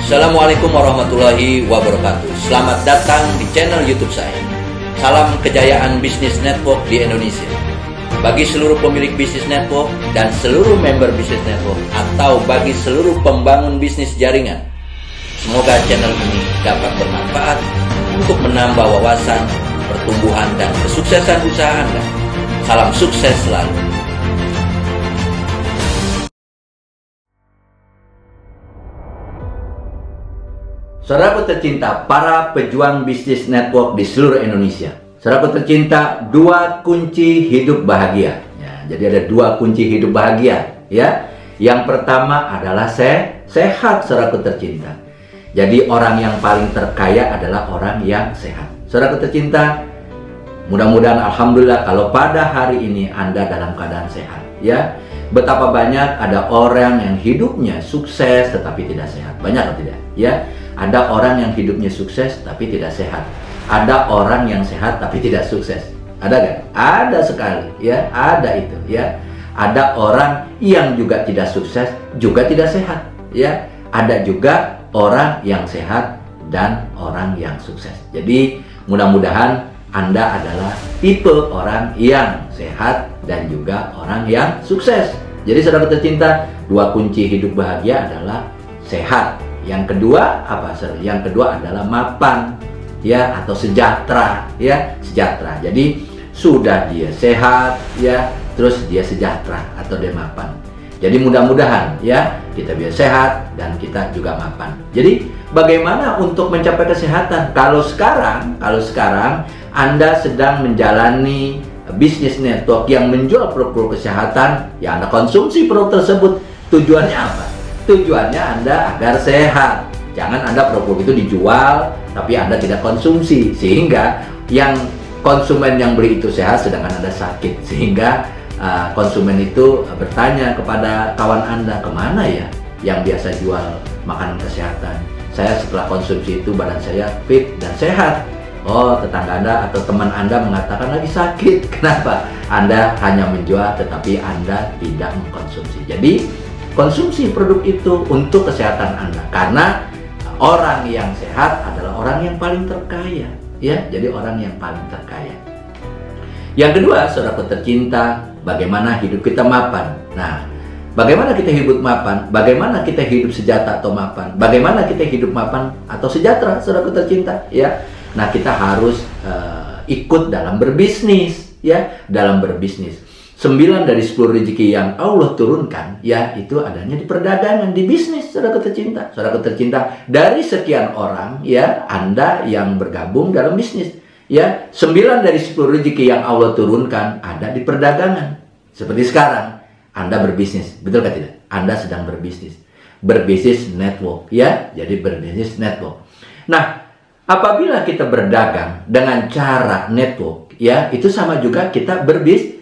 Assalamualaikum warahmatullahi wabarakatuh. Selamat datang di channel YouTube saya. Salam kejayaan bisnis network di Indonesia. Bagi seluruh pemilik bisnis network dan seluruh member bisnis network, atau bagi seluruh pembangun bisnis jaringan, semoga channel ini dapat bermanfaat untuk menambah wawasan, pertumbuhan, dan kesuksesan usaha Anda. Salam sukses selalu. Saudaraku tercinta, para pejuang bisnis network di seluruh Indonesia. Saudaraku tercinta, dua kunci hidup bahagia. Ya, jadi ada dua kunci hidup bahagia. Ya, yang pertama adalah sehat, saudaraku tercinta. Jadi orang yang paling terkaya adalah orang yang sehat. Saudaraku tercinta, mudah-mudahan alhamdulillah kalau pada hari ini Anda dalam keadaan sehat. Ya, betapa banyak ada orang yang hidupnya sukses tetapi tidak sehat. Banyak atau tidak? Ya. Ada orang yang hidupnya sukses tapi tidak sehat. Ada orang yang sehat tapi tidak sukses. Ada kan? Ada sekali, ya. Ada itu, ya. Ada orang yang juga tidak sukses juga tidak sehat, ya. Ada juga orang yang sehat dan orang yang sukses. Jadi mudah-mudahan Anda adalah tipe orang yang sehat dan juga orang yang sukses. Jadi saudara tercinta, dua kunci hidup bahagia adalah sehat. Yang kedua apa, Sir? Yang kedua adalah mapan, ya, atau sejahtera, ya, sejahtera. Jadi sudah dia sehat, ya, terus dia sejahtera atau dia mapan. Jadi mudah-mudahan, ya, kita biar sehat dan kita juga mapan. Jadi bagaimana untuk mencapai kesehatan? Kalau sekarang Anda sedang menjalani bisnis network yang menjual produk kesehatan, ya Anda konsumsi produk tersebut. Tujuannya apa? Tujuannya Anda agar sehat. Jangan Anda produk itu dijual tapi Anda tidak konsumsi, sehingga yang konsumen yang beli itu sehat sedangkan Anda sakit. Sehingga konsumen itu bertanya kepada kawan Anda, kemana ya yang biasa jual makanan kesehatan? Saya setelah konsumsi itu badan saya fit dan sehat. Oh, tetangga Anda atau teman Anda mengatakan lagi sakit. Kenapa? Anda hanya menjual tetapi Anda tidak mengkonsumsi. Jadi konsumsi produk itu untuk kesehatan Anda, karena orang yang sehat adalah orang yang paling terkaya, ya. Jadi orang yang paling terkaya. Yang kedua, saudaraku tercinta, bagaimana hidup kita mapan. Nah, bagaimana kita hidup mapan? Bagaimana kita hidup sejahtera atau mapan? Bagaimana kita hidup mapan atau sejahtera, saudaraku tercinta, ya. Nah, kita harus ikut dalam berbisnis, ya, dalam berbisnis. 9 dari 10 rezeki yang Allah turunkan, ya, itu adanya di perdagangan, di bisnis, saudaraku tercinta. Saudaraku tercinta, dari sekian orang, ya, Anda yang bergabung dalam bisnis, ya, 9 dari 10 rezeki yang Allah turunkan ada di perdagangan. Seperti sekarang, Anda berbisnis, betul kan tidak? Anda sedang berbisnis. Berbisnis network, ya, jadi berbisnis network. Nah, apabila kita berdagang dengan cara network, ya, itu sama juga kita berbisnis.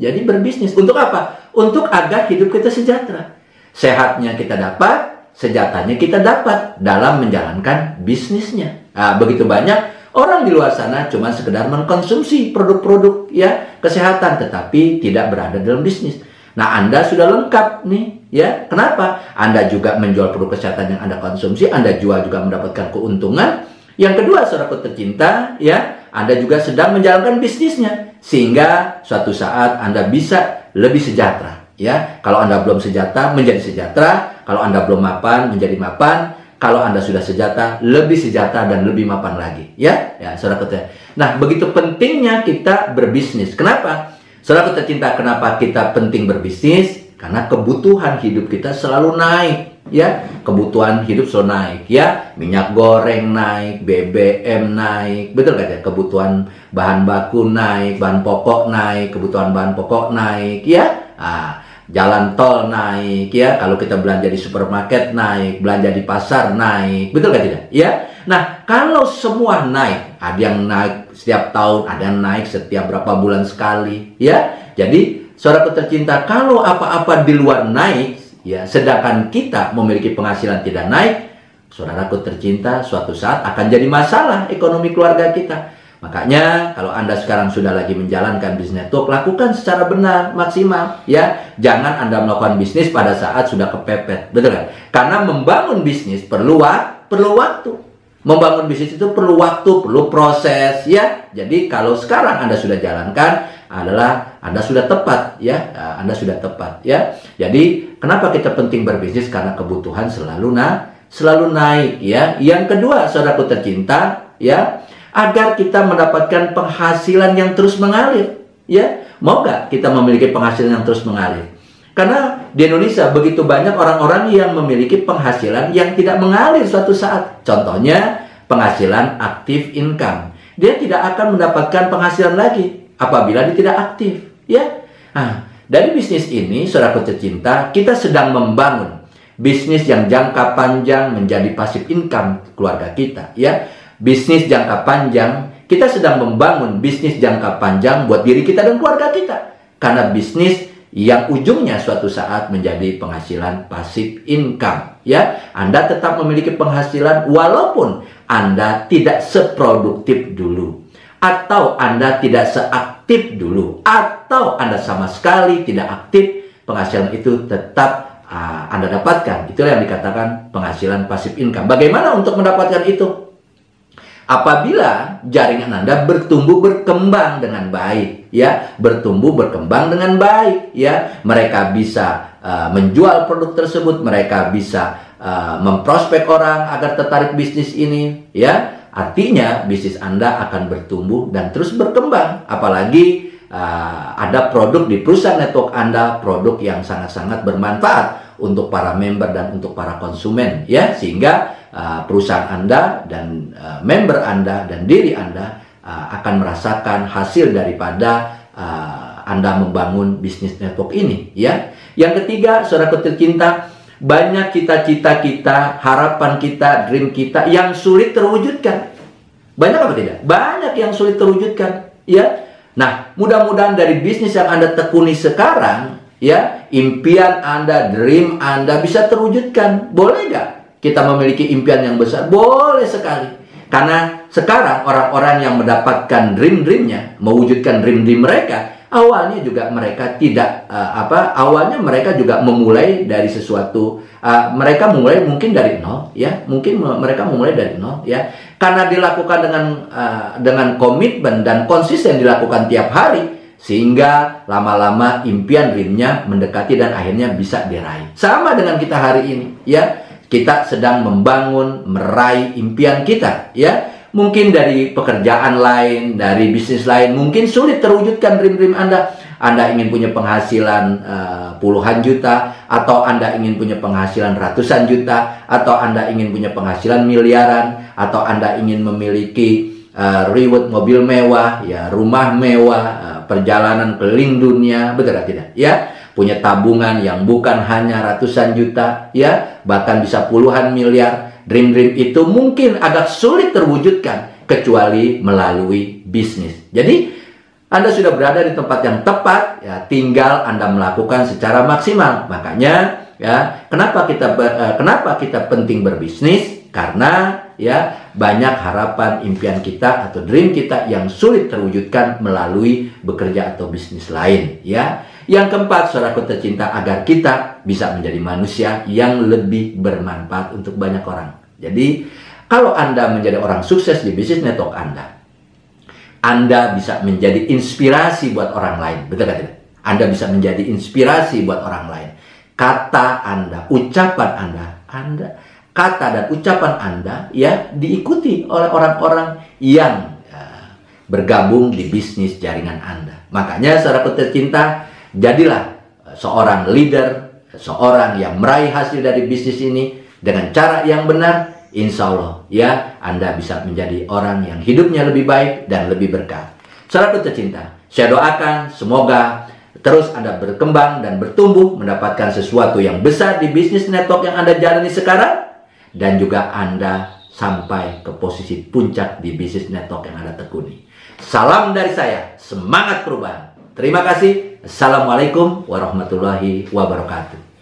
Jadi berbisnis untuk apa? Untuk agar hidup kita sejahtera. Sehatnya kita dapat, sejahteranya kita dapat dalam menjalankan bisnisnya. Nah, begitu banyak orang di luar sana cuma sekedar mengkonsumsi produk-produk, ya, kesehatan tetapi tidak berada dalam bisnis. Nah, Anda sudah lengkap nih, ya. Kenapa? Anda juga menjual produk kesehatan yang Anda konsumsi, Anda jual juga mendapatkan keuntungan. Yang kedua, saudaraku tercinta, ya, Anda juga sedang menjalankan bisnisnya, sehingga suatu saat Anda bisa lebih sejahtera, ya. Kalau Anda belum sejahtera, menjadi sejahtera. Kalau Anda belum mapan, menjadi mapan. Kalau Anda sudah sejahtera, lebih sejahtera dan lebih mapan lagi, ya. Ya, saudaraku tercinta. Nah, begitu pentingnya kita berbisnis. Kenapa? Saudaraku tercinta, kenapa kita penting berbisnis? Karena kebutuhan hidup kita selalu naik, ya. Kebutuhan hidup selalu naik, ya. Minyak goreng naik, BBM naik, betul kan ya? Kebutuhan bahan baku naik, bahan pokok naik, kebutuhan bahan pokok naik, ya. Nah, jalan tol naik, ya. Kalau kita belanja di supermarket naik, belanja di pasar naik, betul kan tidak? Ya. Nah, kalau semua naik, ada yang naik setiap tahun, ada yang naik setiap berapa bulan sekali, ya. Jadi saudaraku tercinta, kalau apa-apa di luar naik, ya, sedangkan kita memiliki penghasilan tidak naik, saudaraku tercinta, suatu saat akan jadi masalah ekonomi keluarga kita. Makanya kalau Anda sekarang sudah lagi menjalankan bisnis network, lakukan secara benar, maksimal ya. Jangan Anda melakukan bisnis pada saat sudah kepepet, betul kan? Karena membangun bisnis perlu waktu. Membangun bisnis itu perlu waktu, perlu proses ya. Jadi kalau sekarang Anda sudah jalankan adalah Anda sudah tepat ya. Anda sudah tepat ya. Jadi kenapa kita penting berbisnis? Karena kebutuhan selalu naik ya. Yang kedua, saudaraku tercinta ya, agar kita mendapatkan penghasilan yang terus mengalir ya. Mau nggak kita memiliki penghasilan yang terus mengalir? Karena di Indonesia begitu banyak orang-orang yang memiliki penghasilan yang tidak mengalir suatu saat. Contohnya penghasilan aktif income. Dia tidak akan mendapatkan penghasilan lagi apabila dia tidak aktif ya. Nah, dari bisnis ini, saudaraku tercinta, kita sedang membangun bisnis yang jangka panjang menjadi passive income keluarga kita ya. Bisnis jangka panjang, kita sedang membangun bisnis jangka panjang buat diri kita dan keluarga kita. Karena bisnis yang ujungnya suatu saat menjadi penghasilan passive income ya. Anda tetap memiliki penghasilan walaupun Anda tidak seproduktif dulu, atau Anda tidak seaktif dulu, atau Anda sama sekali tidak aktif, penghasilan itu tetap Anda dapatkan. Itulah yang dikatakan penghasilan passive income. Bagaimana untuk mendapatkan itu? Apabila jaringan Anda bertumbuh berkembang dengan baik ya, bertumbuh berkembang dengan baik ya, mereka bisa menjual produk tersebut, mereka bisa memprospek orang agar tertarik bisnis ini ya. Artinya bisnis Anda akan bertumbuh dan terus berkembang. Apalagi ada produk di perusahaan network Anda, produk yang sangat-sangat bermanfaat untuk para member dan untuk para konsumen ya, sehingga perusahaan Anda dan member Anda dan diri Anda akan merasakan hasil daripada Anda membangun bisnis network ini ya. Yang ketiga, saudaraku tercinta, banyak cita-cita kita, harapan kita, dream kita yang sulit terwujudkan. Banyak apa tidak? Banyak yang sulit terwujudkan ya. Nah, mudah-mudahan dari bisnis yang Anda tekuni sekarang ya, impian Anda, dream Anda bisa terwujudkan. Boleh nggak kita memiliki impian yang besar? Boleh sekali. Karena sekarang orang-orang yang mendapatkan dream-dreamnya, mewujudkan dream-dream mereka, awalnya juga mereka tidak awalnya mereka juga memulai dari sesuatu. Mereka mulai mungkin dari nol ya, mungkin mereka memulai dari nol ya. Karena dilakukan dengan komitmen dan konsisten dilakukan tiap hari, sehingga lama-lama impian dreamnya mendekati dan akhirnya bisa diraih. Sama dengan kita hari ini ya. Kita sedang membangun, meraih impian kita ya. Mungkin dari pekerjaan lain, dari bisnis lain, mungkin sulit terwujudkan dream-dream Anda. Anda ingin punya penghasilan puluhan juta, atau Anda ingin punya penghasilan ratusan juta, atau Anda ingin punya penghasilan miliaran, atau Anda ingin memiliki reward mobil mewah, ya, rumah mewah, perjalanan keliling dunia, betul tidak? Ya. Punya tabungan yang bukan hanya ratusan juta ya, bahkan bisa puluhan miliar. Dream-dream itu mungkin agak sulit terwujudkan kecuali melalui bisnis. Jadi Anda sudah berada di tempat yang tepat ya, tinggal Anda melakukan secara maksimal. Makanya ya, kenapa kita penting berbisnis? Karena ya, banyak harapan, impian kita atau dream kita yang sulit terwujudkan melalui bekerja atau bisnis lain ya. Yang keempat, saudaraku tercinta, agar kita bisa menjadi manusia yang lebih bermanfaat untuk banyak orang. Jadi, kalau Anda menjadi orang sukses di bisnis network Anda bisa menjadi inspirasi buat orang lain. Betul tidak? Anda bisa menjadi inspirasi buat orang lain. Kata Anda, ucapan Anda, kata dan ucapan Anda ya diikuti oleh orang-orang yang bergabung di bisnis jaringan Anda. Makanya, saudaraku tercinta, jadilah seorang leader, seorang yang meraih hasil dari bisnis ini dengan cara yang benar. Insya Allah ya, Anda bisa menjadi orang yang hidupnya lebih baik dan lebih berkah. Saudaraku tercinta, saya doakan semoga terus Anda berkembang dan bertumbuh, mendapatkan sesuatu yang besar di bisnis network yang Anda jalani sekarang, dan juga Anda sampai ke posisi puncak di bisnis network yang Anda tekuni. Salam dari saya, semangat perubahan. Terima kasih. Assalamualaikum warahmatullahi wabarakatuh.